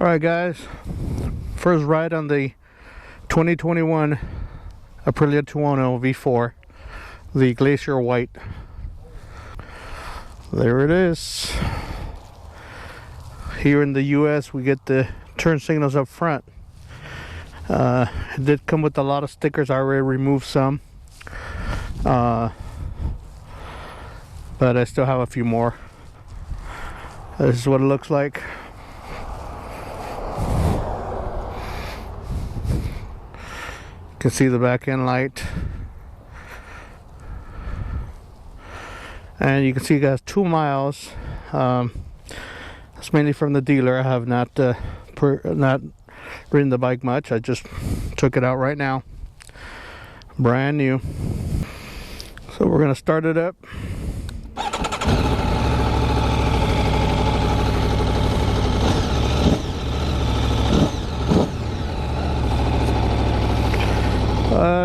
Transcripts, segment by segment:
Alright guys, first ride on the 2021 Aprilia Tuono V4, the Glacier White. There it is. Here in the US we get the turn signals up front. It did come with a lot of stickers. I already removed some, but I still have a few more. This is what it looks like. You can see the back end light, and you can see it has 2 miles. It's mainly from the dealer. I have not ridden the bike much. I just took it out right now, brand new. So we're gonna start it up.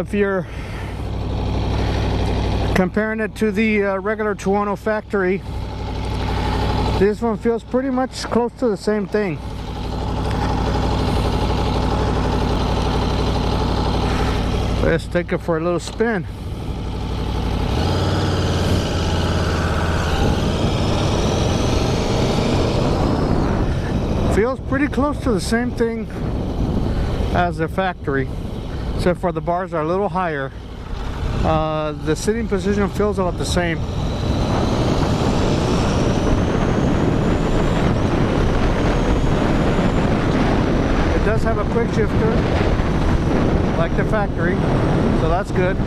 If you're comparing it to the regular Tuono Factory, this one feels pretty much close to the same thing. Let's take it for a little spin. Feels pretty close to the same thing as the factory, except for the bars are a little higher. The sitting position feels about the same. It does have a quick shifter like the factory, so that's good.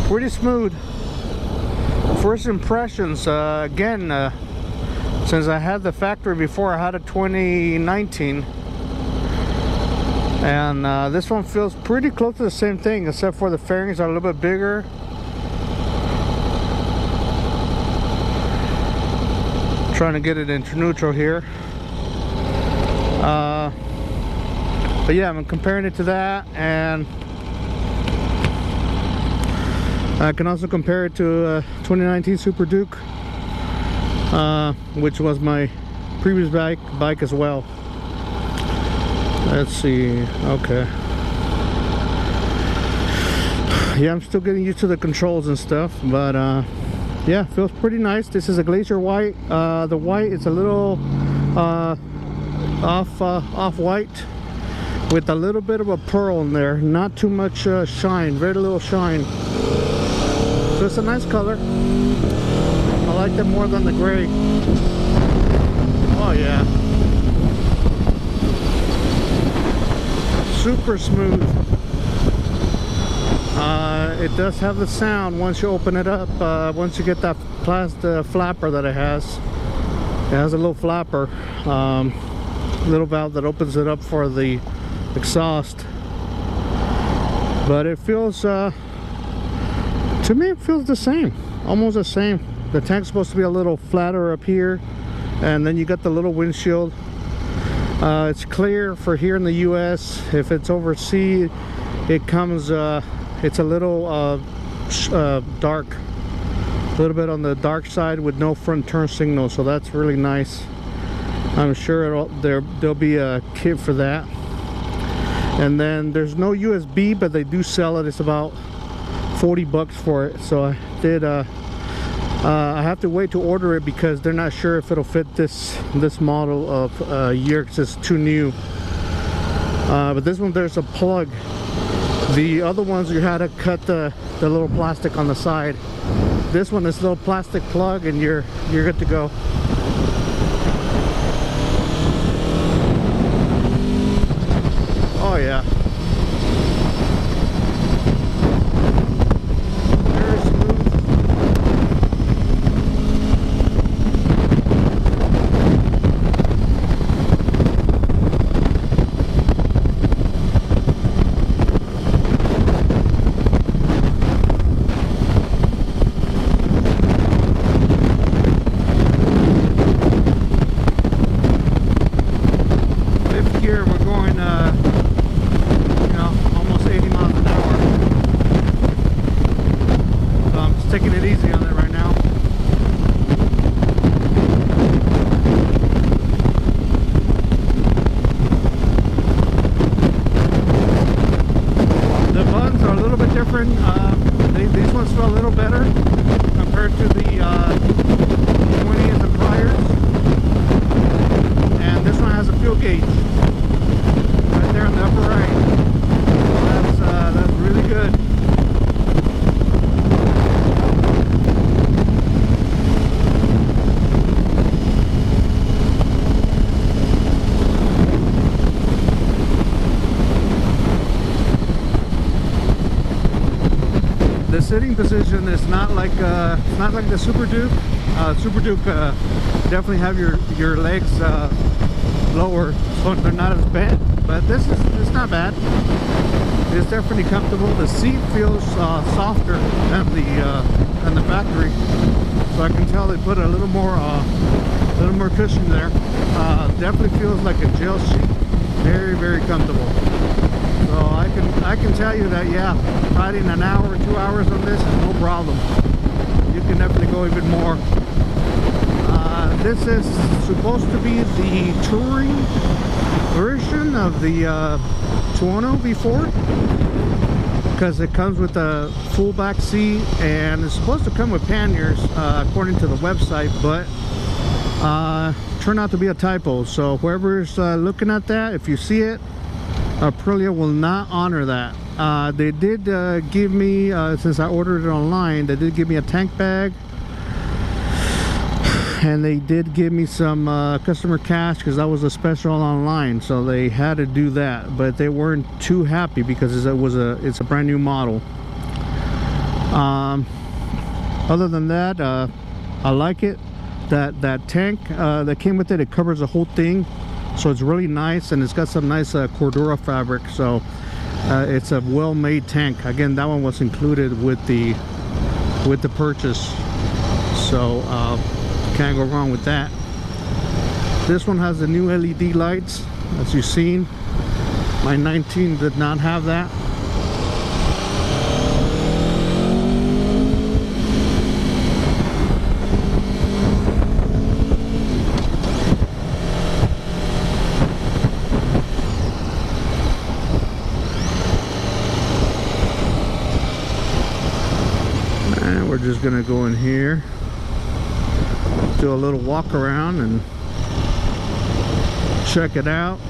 Pretty smooth. First impressions, again, since I had the factory before, I had a 2019, and this one feels pretty close to the same thing, except for the fairings are a little bit bigger. Trying to get it into neutral here, but yeah, I'm comparing it to that, and I can also compare it to 2019 Super Duke, which was my previous bike as well. Let's see. Okay. Yeah, I'm still getting used to the controls and stuff, but yeah, feels pretty nice. This is a Glacier White. The white is a little off white with a little bit of a pearl in there. Not too much shine. Very little shine. So it's a nice color. I like it more than the gray. Oh yeah. Super smooth. It does have the sound once you open it up. Once you get that plastic flapper that it has a little flapper, little valve that opens it up for the exhaust. But it feels, to me it feels the same, almost the same. The tank's supposed to be a little flatter up here, and then you got the little windshield. It's clear for here in the US. If it's overseas, it comes, it's a little dark, a little bit on the dark side with no front turn signal, so that's really nice. I'm sure there'll be a kit for that. And then there's no USB, but they do sell it. It's about 40 bucks for it. So I did I have to wait to order it because they're not sure if it'll fit this model of year, because it's too new. But this one, there's a plug. The other ones you had to cut the little plastic on the side. This one is a little plastic plug and you're good to go. Oh yeah. Very smooth. sitting position is not like the Super Duke. Super Duke definitely have your legs lower, so they're not as bent. But it's not bad. It's definitely comfortable. The seat feels softer than the factory, so I can tell they put a little more cushion there. Definitely feels like a gel seat. Very, very comfortable. So I can tell you that, yeah, riding an hour, 2 hours on this is no problem. You can definitely go even more. This is supposed to be the touring version of the Tuono V4, because it comes with a full back seat and it's supposed to come with panniers according to the website, but turned out to be a typo. So whoever's looking at that, if you see it, Aprilia will not honor that. They did give me, since I ordered it online, they did give me a tank bag, and they did give me some customer cash because that was a special online, so they had to do that. But they weren't too happy because it's a brand new model. Other than that, I like it. That tank that came with it, it covers the whole thing, so it's really nice, and it's got some nice Cordura fabric, so it's a well-made tank. Again, that one was included with the purchase, so can't go wrong with that. This one has the new LED lights, as you've seen. My 19 did not have that. And we're just gonna go in here, do a little walk around and check it out.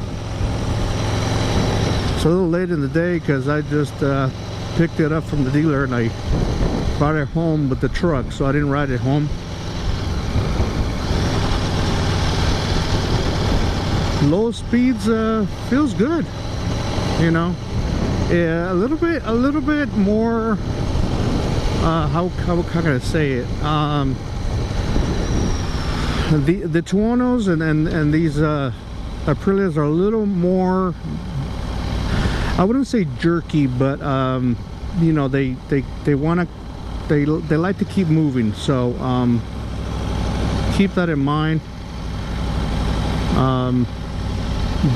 It's a little late in the day because I just picked it up from the dealer and I brought it home with the truck, so I didn't ride it home. Low speeds feels good, you know. Yeah, a little bit more. How can I say it? The Tuonos and these Aprilias are a little more, I wouldn't say jerky, but you know, they like to keep moving, so keep that in mind.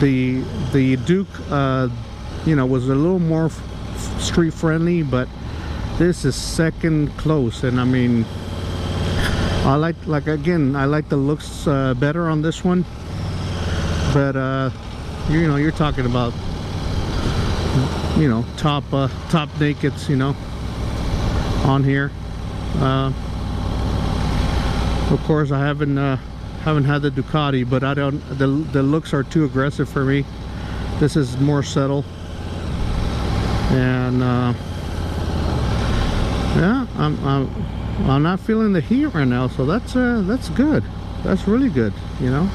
The Duke you know, was a little more street friendly, but this is second close. And I mean, I like again, I like the looks better on this one, but you know, you're talking about, you know, top nakeds, you know, on here. Of course, I haven't had the Ducati, but I don't, the looks are too aggressive for me. This is more subtle, and yeah, I'm not feeling the heat right now, so that's good. That's really good, you know.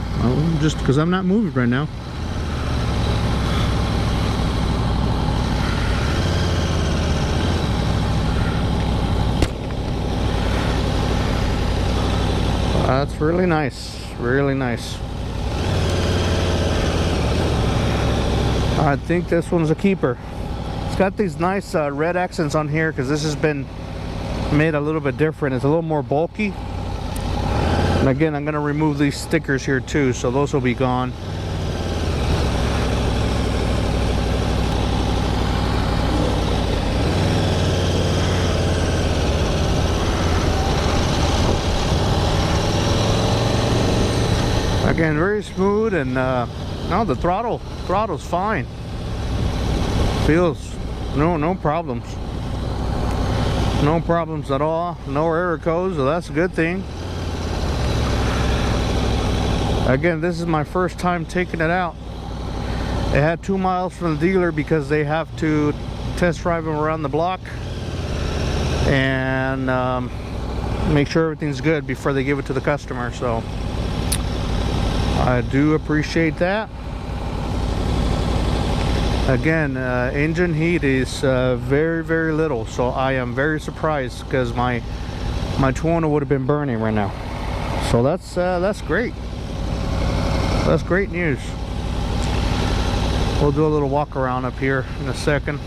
Just because I'm not moving right now. That's really nice, really nice. I think this one's a keeper. It's got these nice red accents on here because this has been made a little bit different. It's a little more bulky. And again, I'm going to remove these stickers here too, so those will be gone. Again, very smooth, and no, the throttle's fine. Feels no problems. No problems at all. No error codes, so that's a good thing. Again, this is my first time taking it out. It had 2 miles from the dealer because they have to test drive them around the block and make sure everything's good before they give it to the customer. So I do appreciate that. Again, engine heat is very, very little, so I am very surprised because my Tuono would have been burning right now. So that's great. That's great news. We'll do a little walk around up here in a second.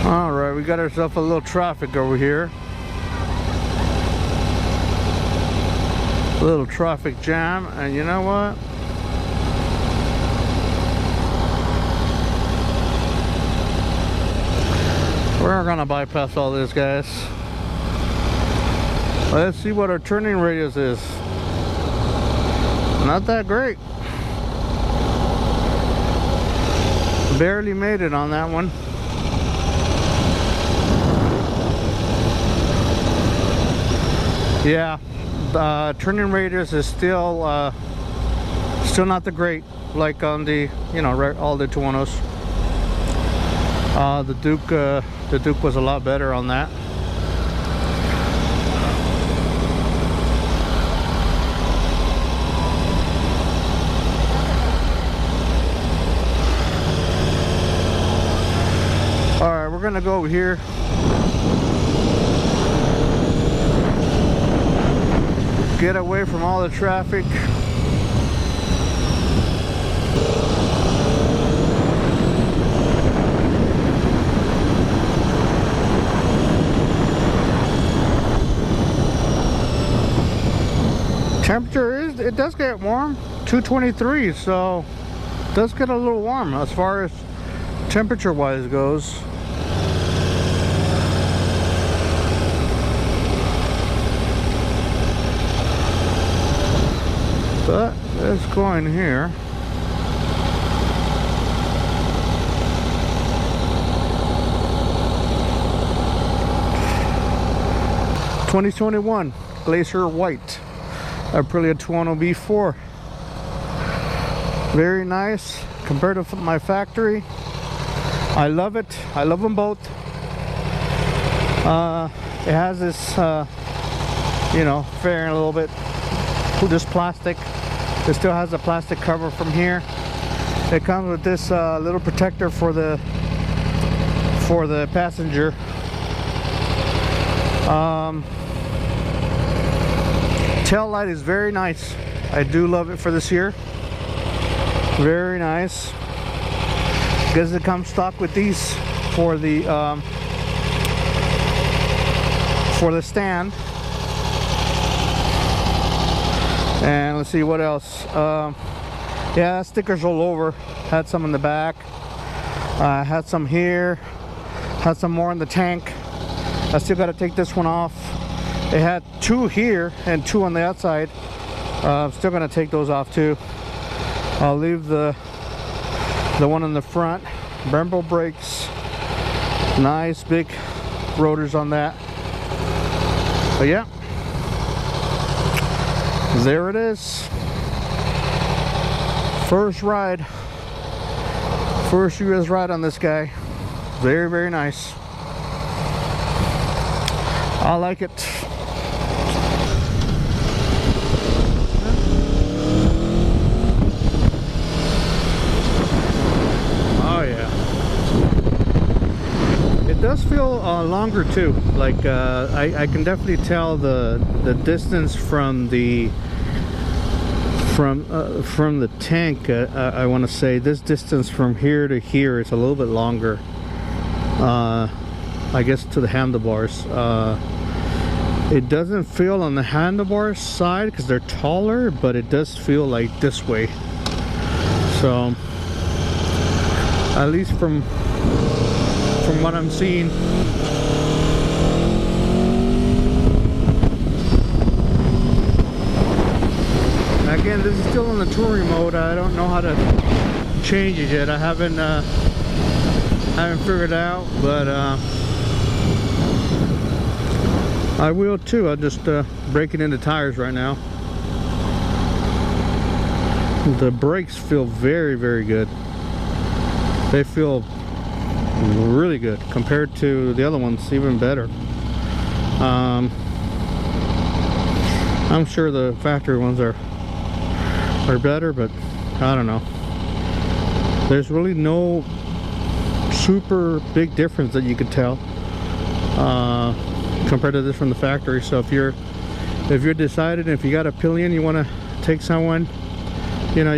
All right, we got ourselves a little traffic over here. A little traffic jam, and you know what? We're gonna bypass all this, guys. Let's see what our turning radius is. Not that great. Barely made it on that one. Yeah, turning radius is still not that great, like on the, you know, all the Tuonos. The Duke was a lot better on that. All right, we're gonna go over here. Get away from all the traffic. Temperature is, it does get warm, 223, so it does get a little warm as far as temperature wise goes. But let's go in here. (2021) Glacier White Aprilia Tuono V4. Very nice compared to my factory. I love it. I love them both. It has this, you know, fairing a little bit. This plastic. It still has a plastic cover from here. It comes with this little protector for the passenger. Tail light is very nice. I do love it for this year. Very nice. Because it comes stock with these for the stand. And let's see what else. Yeah, stickers all over. Had some in the back. Had some here. Had some more in the tank. I still got to take this one off. It had 2 here and 2 on the outside. I'm still going to take those off too. I'll leave the one in the front. Brembo brakes. Nice big rotors on that. But yeah. There it is. First ride. First US ride on this guy. Very, very nice. I like it. Oh yeah. It does feel longer too. Like I can definitely tell the distance from the tank. I want to say this distance from here to here is a little bit longer. I guess to the handlebars. It doesn't feel on the handlebars side because they're taller, but it does feel like this way. So at least from what I'm seeing. Again, this is still in the touring mode. I don't know how to change it yet. I haven't figured it out, but I will too. I'm just breaking into tires right now. The brakes feel very, very good. They feel Really good compared to the other ones, even better. I'm sure the factory ones are better, but I don't know. There's really no super big difference that you could tell compared to this from the factory. So if you're decided, if you got a pillion, you want to take someone, you know,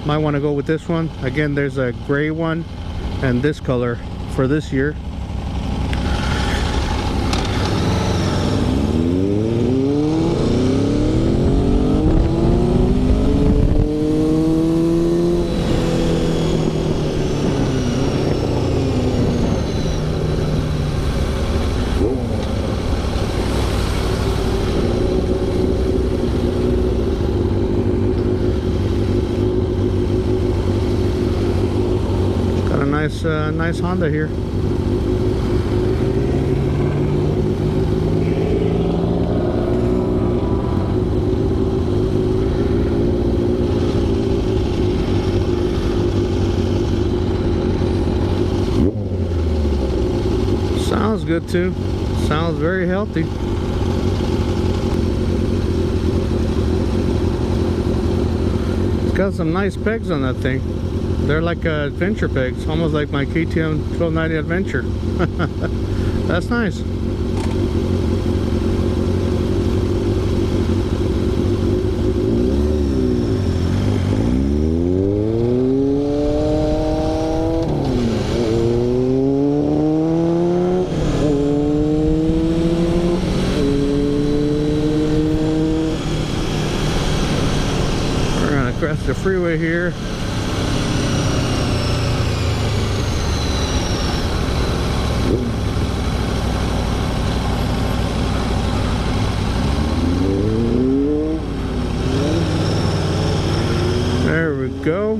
might want to go with this one. Again, there's a gray one and this color for this year. Nice Honda here. Sounds good too. Sounds very healthy. It's got some nice pegs on that thing. They're like adventure pegs, almost like my KTM 1290 Adventure. That's nice. We're gonna cross the freeway here. Go.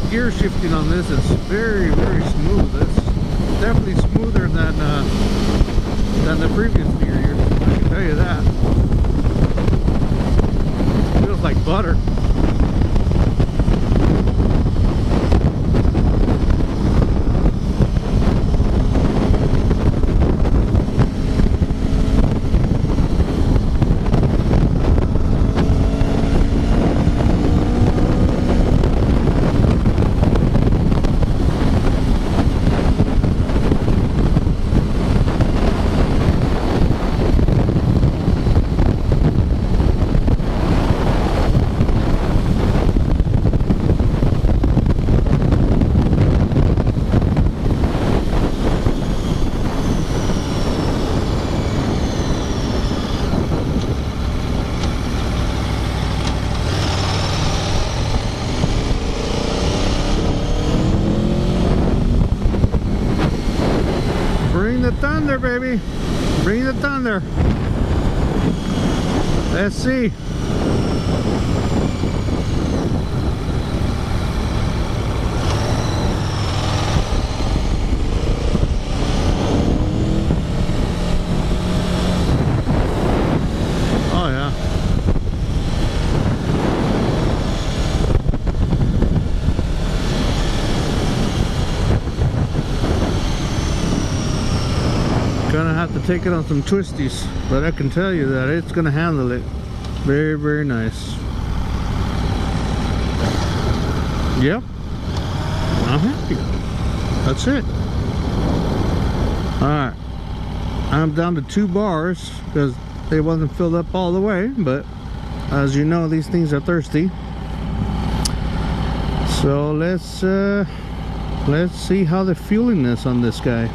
Gear shifting on this is very, very smooth. It's definitely smoother than the previous gear here. I can tell you that. It feels like butter. Bring the thunder, baby. Bring the thunder. Let's see. Oh yeah. Gonna have to take it on some twisties, but I can tell you that it's gonna handle it very, very nice. Yep, I'm happy. That's it. Alright, I'm down to 2 bars because they wasn't filled up all the way, but as you know, these things are thirsty. So let's see how the fueling is on this guy.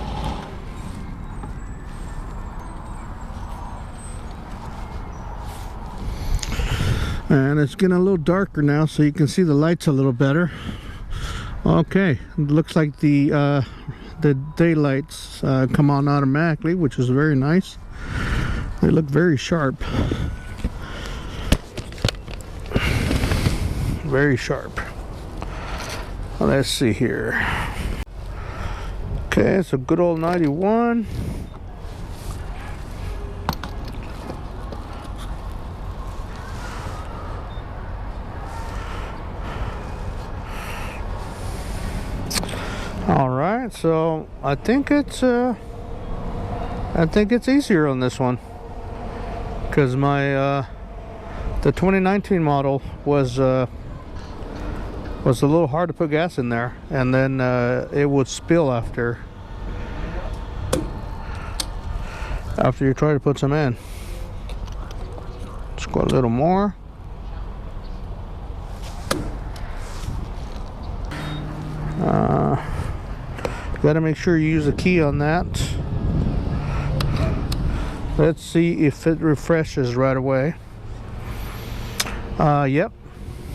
And it's getting a little darker now, so you can see the lights a little better. Okay, it looks like the daylights come on automatically, which is very nice. They look very sharp. Very sharp. Well, let's see here. Okay, it's a good old 91. All right, so I think it's easier on this one, because my the 2019 model was a little hard to put gas in there, and then it would spill after you try to put some in. Let's go a little more. Got to make sure you use a key on that. Let's see if it refreshes right away. Yep,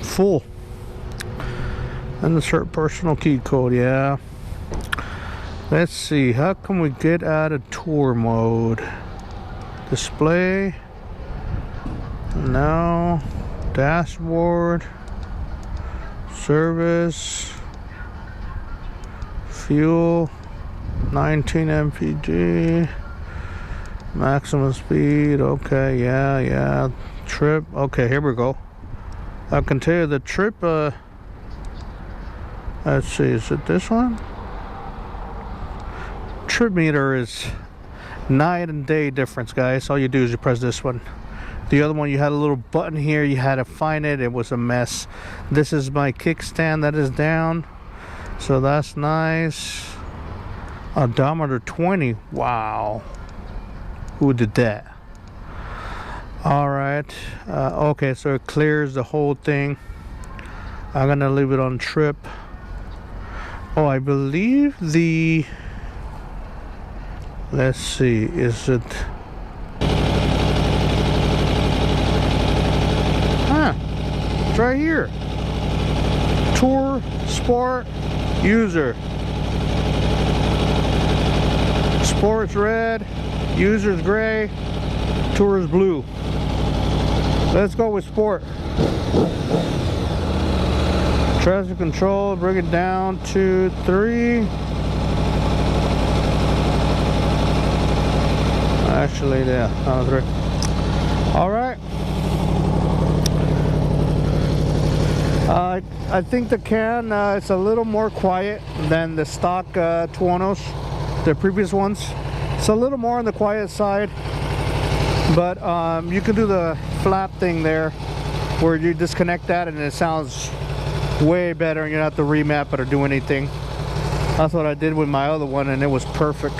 full. Insert personal key code, yeah. Let's see, how can we get out of tour mode? Display. No. Dashboard. Service. Fuel. 19 mpg. Maximum speed. Okay, yeah. Trip. Okay, here we go. I can tell you the trip, let's see, is it this one? Trip meter is night and day difference, guys. All you do is you press this one. The other one, you had a little button here, you had to find it. It was a mess. This is my kickstand that is down, so that's nice. Odometer 20. Wow, who did that? All right. Okay, so it clears the whole thing. I'm gonna leave it on trip. Oh, I believe the, let's see, is it, it's right here. Tour Sport User. Sport's red, User's gray, Tour is blue. Let's go with Sport. Traffic control, bring it down to 3. Actually, yeah, 3. All right. I think the can it's a little more quiet than the stock Tuonos, the previous ones. It's a little more on the quiet side, but you can do the flap thing there, where you disconnect that and it sounds way better, and you don't have to remap it or do anything. That's what I did with my other one, and it was perfect.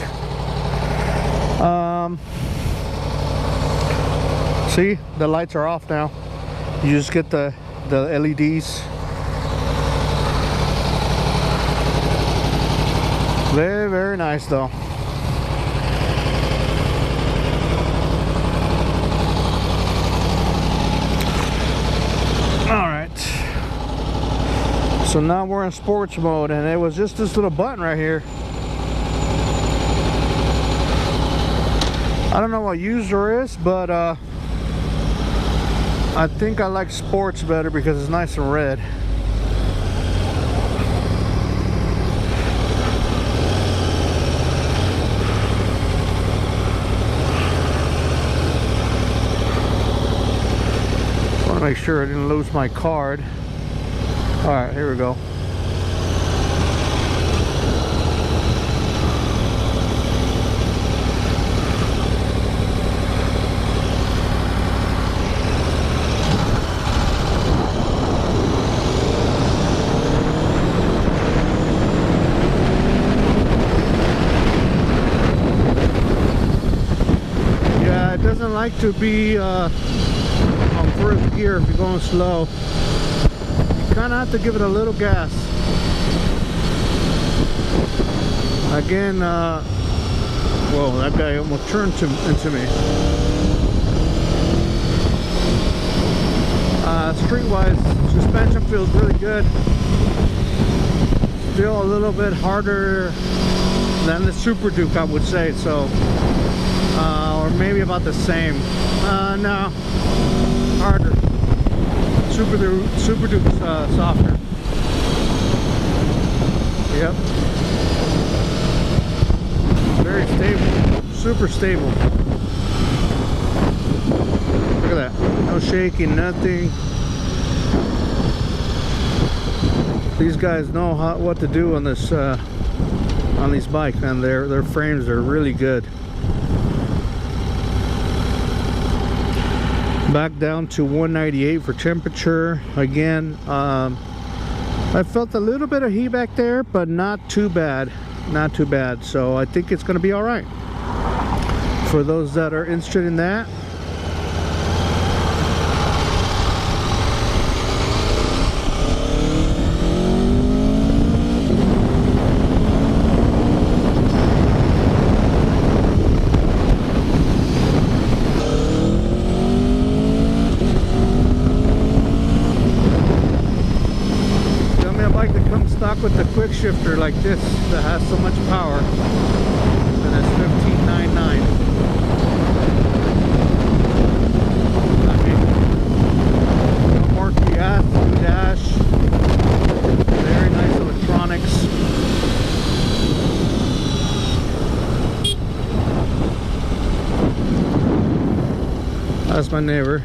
See, the lights are off now. You just get the LEDs. Very, very nice though. So now we're in sports mode, and it was just this little button right here. I don't know what user is, but I think I like sports better because it's nice and red. I want to make sure I didn't lose my card. All right, here we go. Yeah, it doesn't like to be on first gear if you're going slow. kind of have to give it a little gas. Again, whoa, that guy almost turned into me. Street-wise, suspension feels really good. Still a little bit harder than the Super Duke, I would say. So, or maybe about the same. No, harder. Super Duke's softer. Yep. Very stable, super stable. Look at that, no shaking, nothing. These guys know what to do on this, on these bikes, and their frames are really good. Back down to 198 for temperature. Again, I felt a little bit of heat back there, but not too bad. Not too bad. So I think it's going to be all right for those that are interested in that. With the quick shifter like this that has so much power, and it's 1599. No more gas, new dash, very nice electronics. That's my neighbor.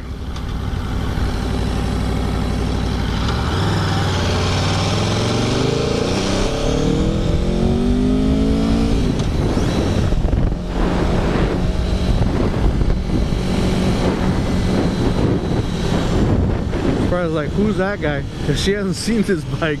I was like, who's that guy? Because she hasn't seen this bike.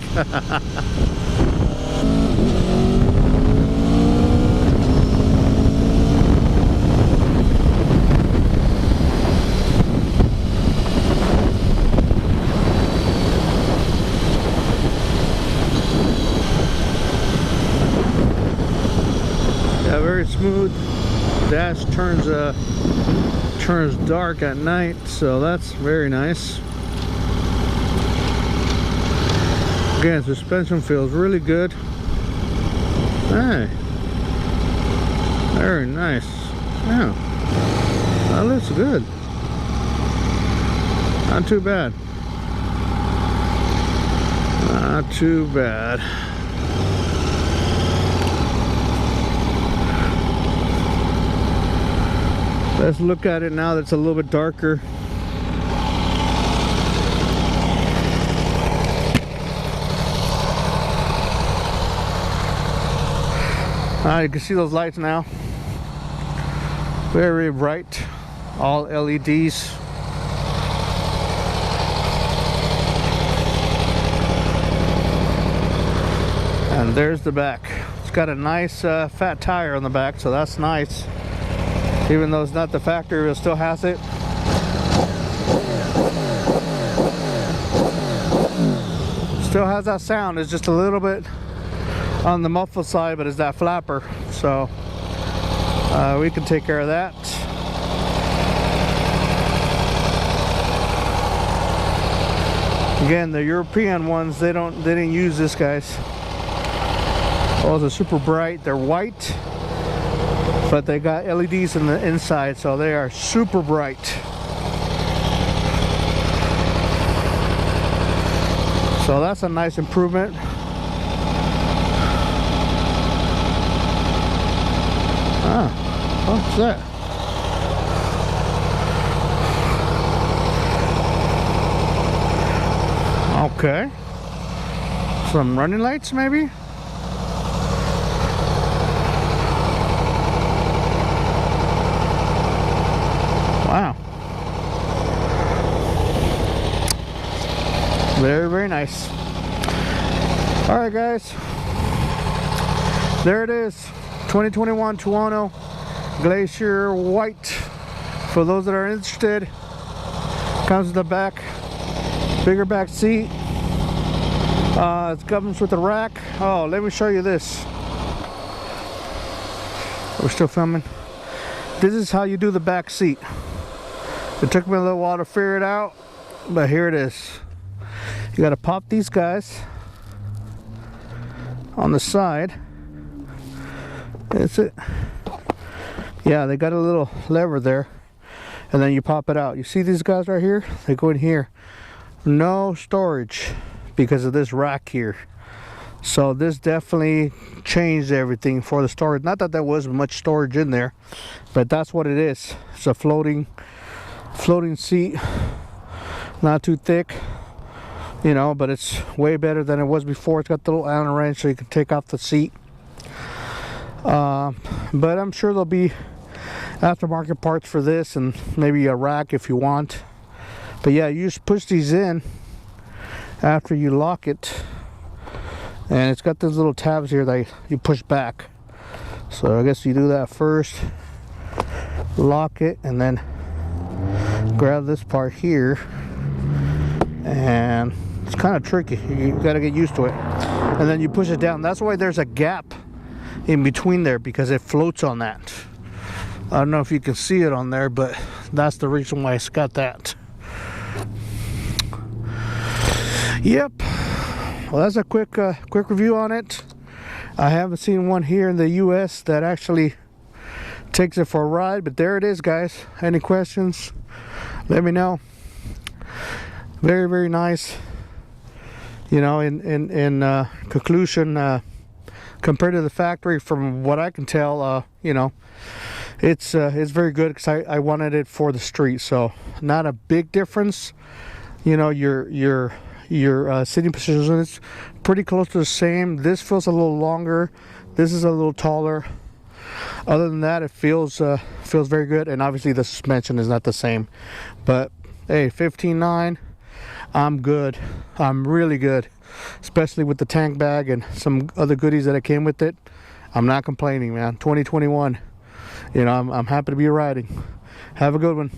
Yeah, very smooth. Dash turns dark at night, so that's very nice. Again, suspension feels really good. Hey, very nice. Yeah, that looks good. Not too bad. Not too bad. Let's look at it now that's a little bit darker. You can see those lights now. Very bright. All LEDs. And there's the back. It's got a nice fat tire on the back, so that's nice. Even though it's not the factory, it still has it. Still has that sound. It's just a little bit on the muffled side, but it's that flapper, so we can take care of that. Again, the European ones, they didn't use this, guys. Oh, they're super bright. They're white, but they got LEDs in the inside, so they are super bright. So that's a nice improvement. What's that? Okay. Some running lights, maybe? Wow. Very, very nice. Alright, guys. There it is. 2021 Tuono Glacier white. For those that are interested, comes with the back, bigger back seat, It comes with the rack. Oh, let me show you this. We're still filming. This is how you do the back seat. It took me a little while to figure it out, but here it is. You got to pop these guys on the side. That's it. Yeah, they got a little lever there, and then you pop it out. You see these guys right here? They go in here. No storage because of this rack here. So this definitely changed everything for the storage. Not that there was much storage in there, but that's what it is. It's a floating seat, not too thick, you know, but it's way better than it was before. It's got the little Allen wrench so you can take off the seat. But I'm sure there'll be aftermarket parts for this, and maybe a rack if you want. But yeah, you just push these in after you lock it, and it's got those little tabs here that you push back. So I guess you do that first, lock it, and then grab this part here, and it's kind of tricky. You got to get used to it, and then you push it down. That's why there's a gap in between there, because it floats on that. I don't know if you can see it on there, but that's the reason why it's got that. Yep. Well, that's a quick review on it. I haven't seen one here in the US that actually takes it for a ride, but there it is, guys. Any questions, let me know. Very, very nice. You know, in conclusion, compared to the factory, from what I can tell, you know, it's very good, because I wanted it for the street. So not a big difference. You know, your sitting position is pretty close to the same. This feels a little longer. This is a little taller. Other than that, it feels very good. And obviously the suspension is not the same. But hey, 15.9, I'm good. I'm really good, especially with the tank bag and some other goodies that came with it. I'm not complaining, man. 2021. You know, I'm happy to be riding. Have a good one.